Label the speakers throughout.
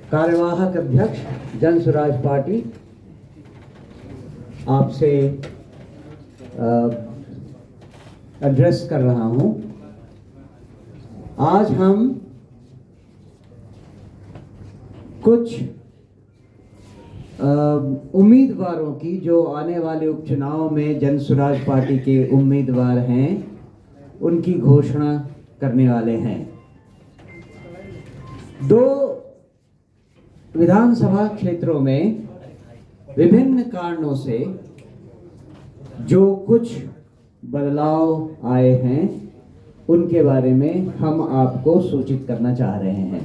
Speaker 1: कार्यवाहक अध्यक्ष जन स्वराज पार्टी आपसे एड्रेस कर रहा हूं। आज हम कुछ उम्मीदवारों की जो आने वाले उपचुनाव में जन स्वराज पार्टी के उम्मीदवार हैं उनकी घोषणा करने वाले हैं। दो विधानसभा क्षेत्रों में विभिन्न कारणों से जो कुछ बदलाव आए हैं उनके बारे में हम आपको सूचित करना चाह रहे हैं।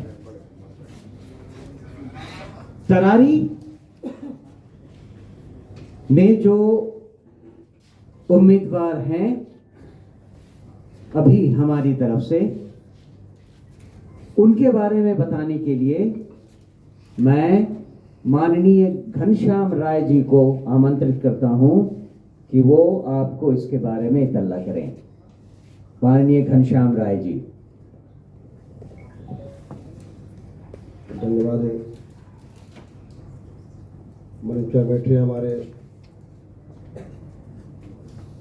Speaker 1: तरारी में जो उम्मीदवार हैं अभी हमारी तरफ से, उनके बारे में बताने के लिए मैं माननीय घनश्याम राय जी को आमंत्रित करता हूं कि वो आपको इसके बारे में इत्तला करें। माननीय घनश्याम राय जी।
Speaker 2: धन्यवाद। मंच पर बैठे हमारे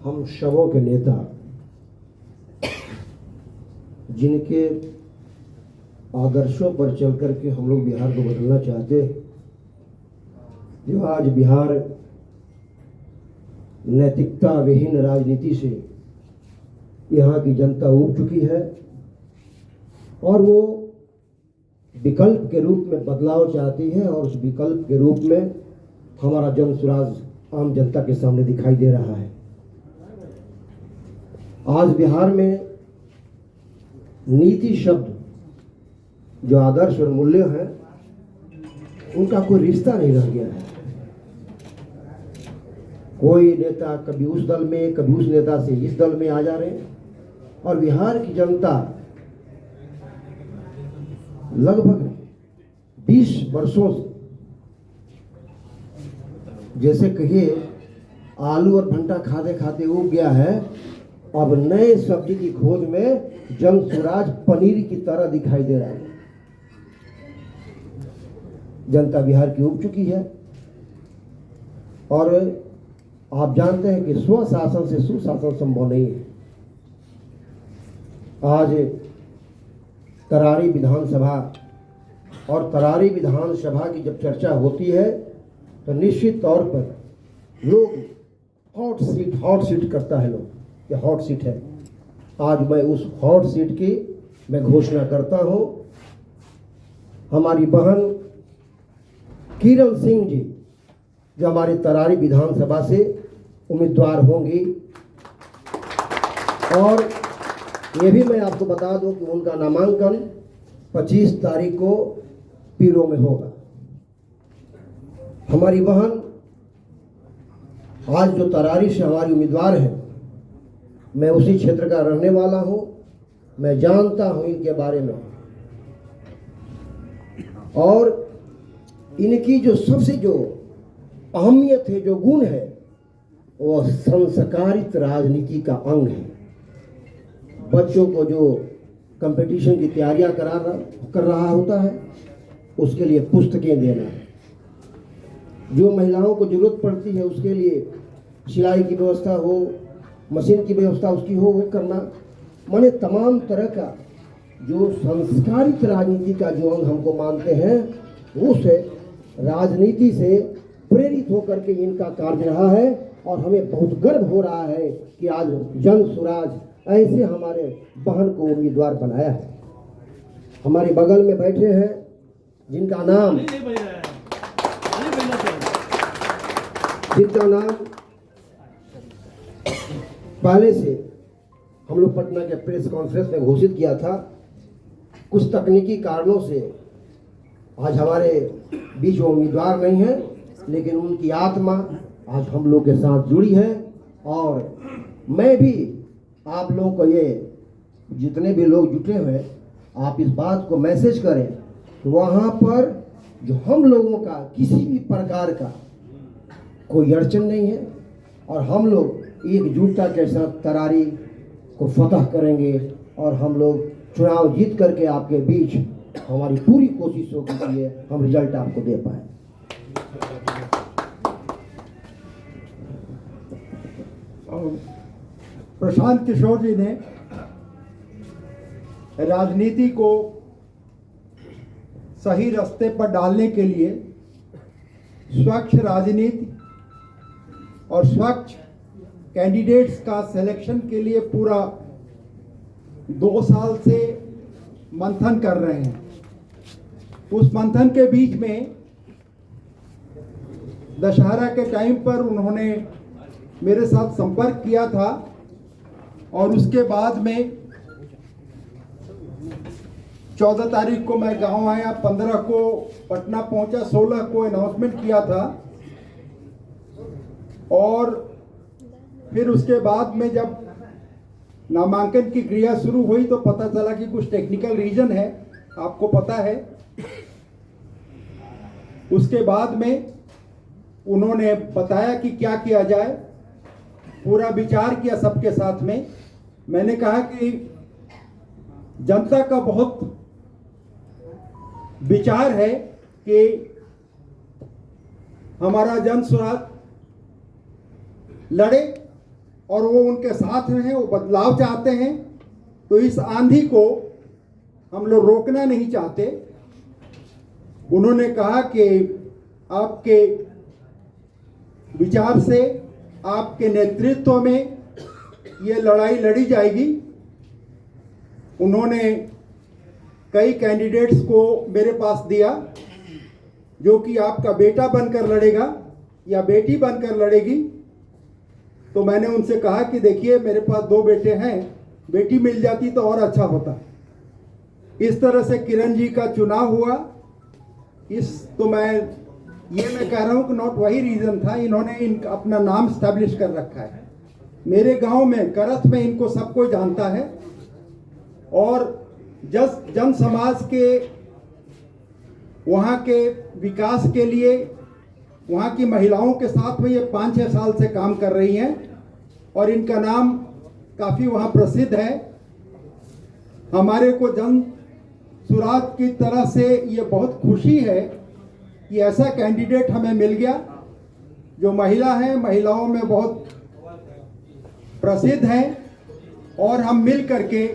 Speaker 2: हम शवों के नेता, जिनके आदर्शों पर चल कर के हम लोग बिहार को बदलना चाहते हैं, जो आज बिहार नैतिकता विहीन राजनीति से यहाँ की जनता उब चुकी है और वो विकल्प के रूप में बदलाव चाहती है और उस विकल्प के रूप में हमारा जन स्वराज आम जनता के सामने दिखाई दे रहा है। आज बिहार में नीति शब्द जो आदर्श और मूल्य हैं उनका कोई रिश्ता नहीं रह गया है। कोई नेता कभी उस दल में, कभी उस नेता से इस दल में आ जा रहे हैं और बिहार की जनता लगभग 20 वर्षों से, जैसे कहिए आलू और भंटा खाते खाते उग गया है, अब नए सब्जी की खोज में जन स्वराज पनीर की तरह दिखाई दे रहा है। जनता बिहार की उब चुकी है और आप जानते हैं कि स्वशासन से सुशासन संभव नहीं है। आज तरारी विधानसभा और तरारी विधानसभा की जब चर्चा होती है तो निश्चित तौर पर लोग हॉट सीट करता है। लोग ये हॉट सीट है। आज मैं उस हॉट सीट की मैं घोषणा करता हूं। हमारी बहन किरण सिंह जी जो हमारी तरारी विधानसभा से उम्मीदवार होंगी, और ये भी मैं आपको बता दूं कि उनका नामांकन 25 तारीख को पीरो में होगा। हमारी बहन आज जो तरारी से हमारी उम्मीदवार है, मैं उसी क्षेत्र का रहने वाला हूं, मैं जानता हूं इनके बारे में, और इनकी जो सबसे जो अहमियत है, जो गुण है, वो संस्कारित राजनीति का अंग है। बच्चों को जो कंपटीशन की तैयारियां कर रहा होता है उसके लिए पुस्तकें देना है, जो महिलाओं को जरूरत पड़ती है उसके लिए सिलाई की व्यवस्था हो, मशीन की व्यवस्था उसकी हो, वो करना, माने तमाम तरह का जो संस्कारित राजनीति का जो अंग हमको मानते हैं, उस राजनीति से प्रेरित होकर के इनका कार्य रहा है। और हमें बहुत गर्व हो रहा है कि आज जन स्वराज ऐसे हमारे बहन को उम्मीदवार बनाया है। हमारे बगल में बैठे हैं जिनका नाम पहले से हम लोग पटना के प्रेस कॉन्फ्रेंस में घोषित किया था। कुछ तकनीकी कारणों से आज हमारे बीच वो उम्मीदवार नहीं है, लेकिन उनकी आत्मा आज हम लोग के साथ जुड़ी है। और मैं भी आप लोगों को, ये जितने भी लोग जुटे हुए, आप इस बात को मैसेज करें कि वहाँ पर जो हम लोगों का किसी भी प्रकार का कोई अड़चन नहीं है और हम लोग एकजुटता के साथ तरारी को फतह करेंगे और हम लोग चुनाव जीत करके आपके बीच हमारी पूरी कोशिश होगी कि ये हम रिजल्ट आपको दे पाए।
Speaker 3: प्रशांत किशोर जी ने राजनीति को सही रास्ते पर डालने के लिए स्वच्छ राजनीति और स्वच्छ कैंडिडेट्स का सिलेक्शन के लिए पूरा 2 साल से मंथन कर रहे हैं। उस मंथन के बीच में दशहरा के टाइम पर उन्होंने मेरे साथ संपर्क किया था और उसके बाद में 14 तारीख को मैं गांव आया, 15 को पटना पहुंचा, 16 को अनाउंसमेंट किया था और फिर उसके बाद में जब नामांकन की क्रिया शुरू हुई तो पता चला कि कुछ टेक्निकल रीजन है, आपको पता है। उसके बाद में उन्होंने बताया कि क्या किया जाए, पूरा विचार किया सबके साथ में। मैंने कहा कि जनता का बहुत विचार है कि हमारा जन स्वराज लड़े और वो उनके साथ हैं, वो बदलाव चाहते हैं, तो इस आंधी को हम लोग रोकना नहीं चाहते। उन्होंने कहा कि आपके विचार से, आपके नेतृत्व में ये लड़ाई लड़ी जाएगी। उन्होंने कई कैंडिडेट्स को मेरे पास दिया जो कि आपका बेटा बनकर लड़ेगा या बेटी बनकर लड़ेगी। तो मैंने उनसे कहा कि देखिए मेरे पास 2 बेटे हैं, बेटी मिल जाती तो और अच्छा होता। इस तरह से किरण जी का चुनाव हुआ। तो मैं कह रहा हूँ कि नॉट वही रीजन था, इन्होंने अपना नाम स्टैब्लिश कर रखा है। मेरे गांव में करथ में इनको सब कोई जानता है और जन समाज के वहाँ के विकास के लिए वहाँ की महिलाओं के साथ में ये 5-6 साल से काम कर रही हैं और इनका नाम काफ़ी वहाँ प्रसिद्ध है। हमारे को जन सुराज की तरह से ये बहुत खुशी है कि ऐसा कैंडिडेट हमें मिल गया जो महिला है, महिलाओं में बहुत प्रसिद्ध हैं और हम मिल करके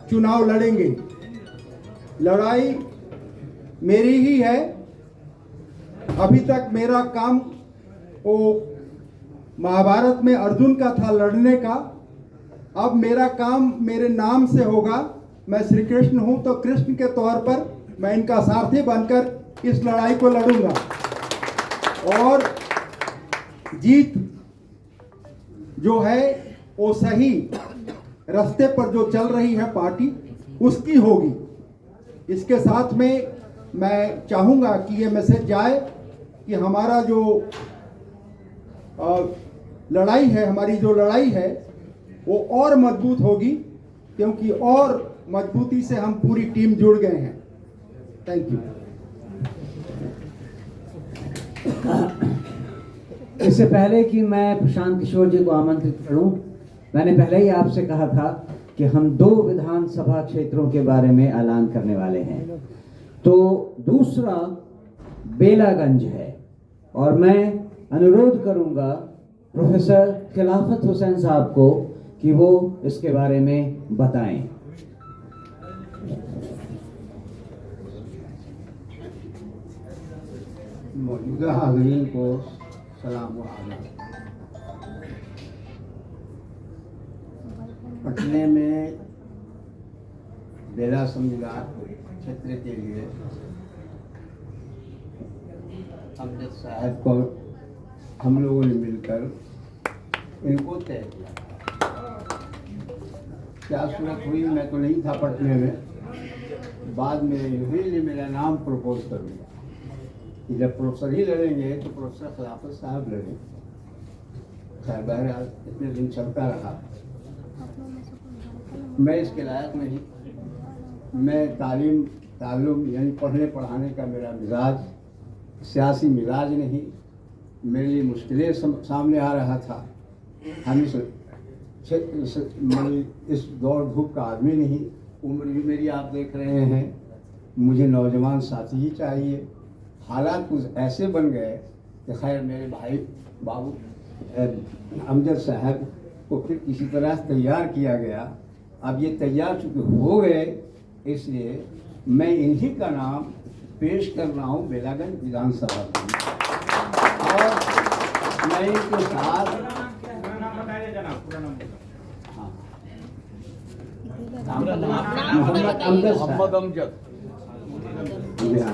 Speaker 3: चुनाव लड़ेंगे। लड़ाई मेरी ही है। अभी तक मेरा काम वो महाभारत में अर्जुन का था लड़ने का, अब मेरा काम मेरे नाम से होगा। मैं श्री कृष्ण हूँ तो कृष्ण के तौर पर मैं इनका सारथी बनकर इस लड़ाई को लड़ूंगा और जीत जो है वो सही रास्ते पर जो चल रही है पार्टी उसकी होगी। इसके साथ में मैं चाहूँगा कि ये मैसेज जाए कि हमारा जो लड़ाई है, हमारी जो लड़ाई है वो और मजबूत होगी, क्योंकि और मजबूती से हम पूरी टीम जुड़ गए हैं। Thank you.
Speaker 1: इससे पहले कि मैं प्रशांत किशोर जी को आमंत्रित करूं, मैंने पहले ही आपसे कहा था कि हम 2 विधानसभा क्षेत्रों के बारे में ऐलान करने वाले हैं। तो दूसरा बेलागंज है और मैं अनुरोध करूंगा प्रोफेसर खिलाफत हुसैन साहब को कि वो इसके बारे में बताएं।
Speaker 4: मौजूदा हाज़रीन को सलाम व आदाब। पटने में बेला समुदाय क्षेत्र के लिए अमजद साहब को हम लोगों ने मिलकर इनको तय किया। क्या सूरत हुई मैं तो नहीं था पटने में, बाद में इन्हीं ने मेरा नाम प्रपोज कर दिया कि जब प्रोफेसर ही लड़ेंगे तो प्रोफेसर खिलाफत साहब लड़ें। खैर बहरहाल इतने दिन चलता रहा। मैं इसके लायक नहीं, मैं ताल्लुम यानी पढ़ने पढ़ाने का मेरा मिजाज सियासी मिजाज नहीं। मेरे लिए मुश्किलें सामने आ रहा था। हम इस दौड़ धूप का आदमी नहीं। उम्र भी मेरी आप देख रहे हैं, मुझे नौजवान साथी ही चाहिए। हालात कुछ ऐसे बन गए कि खैर मेरे भाई बाबू अमजद साहब को फिर किसी तरह तैयार किया गया। अब ये तैयार चूँकि हो गए, इसलिए मैं इन्हीं का नाम पेश कर रहा हूँ बेलागंज विधानसभा में। और मैं इनके साथ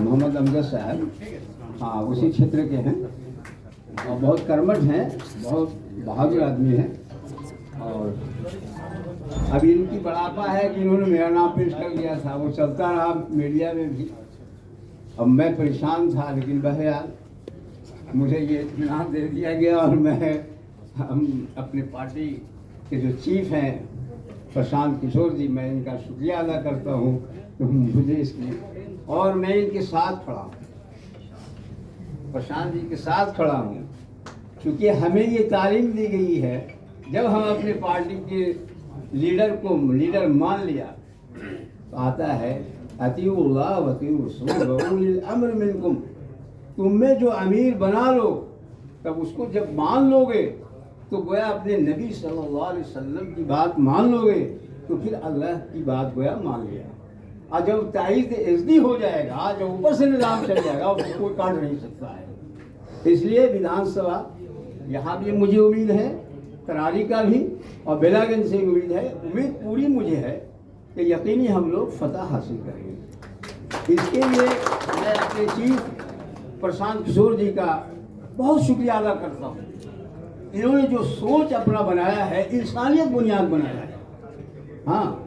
Speaker 4: मोहम्मद अमजद साहब, हाँ उसी क्षेत्र के हैं और बहुत कर्मठ हैं, बहुत बहादुर आदमी हैं। और अभी इनकी बड़ापा है कि इन्होंने मेरा नाम पेश कर दिया था, वो चलता रहा मीडिया में भी। अब मैं परेशान था, लेकिन बहरहाल मुझे ये इत्मीनान दे दिया गया और हम अपने पार्टी के जो चीफ हैं प्रशांत किशोर जी, मैं इनका शुक्रिया अदा करता हूँ तो मुझे इसलिए, और मैं इनके साथ खड़ा हूँ, प्रशांत जी के साथ खड़ा हूँ, क्योंकि हमें ये तालीम दी गई है जब हम अपने पार्टी के लीडर मान लिया तो आता है अतीउल्लाह व अतीउर रसूल व उलिल अम्र मिनकुम। तुम में जो अमीर बना लो, तब उसको जब मान लोगे तो गोया अपने नबी सल्लल्लाहु अलैहि वसल्लम की बात मान लोगे तो फिर अल्लाह की बात गोया मान लिया। और जब ताईद इज़्दी हो जाएगा, जब ऊपर से निज़ाम चल जाएगा, उसको कोई काट नहीं सकता है। इसलिए विधानसभा यहाँ भी मुझे उम्मीद है, करारी का भी और बेलागंज से उम्मीद है, उम्मीद पूरी मुझे है कि यकीनी हम लोग फतह हासिल करेंगे। इसके लिए मैं अपने चीफ प्रशांत किशोर जी का बहुत शुक्रिया अदा करता हूँ। इन्होंने जो सोच अपना बनाया है, इंसानियत बुनियाद बनाया है। हाँ,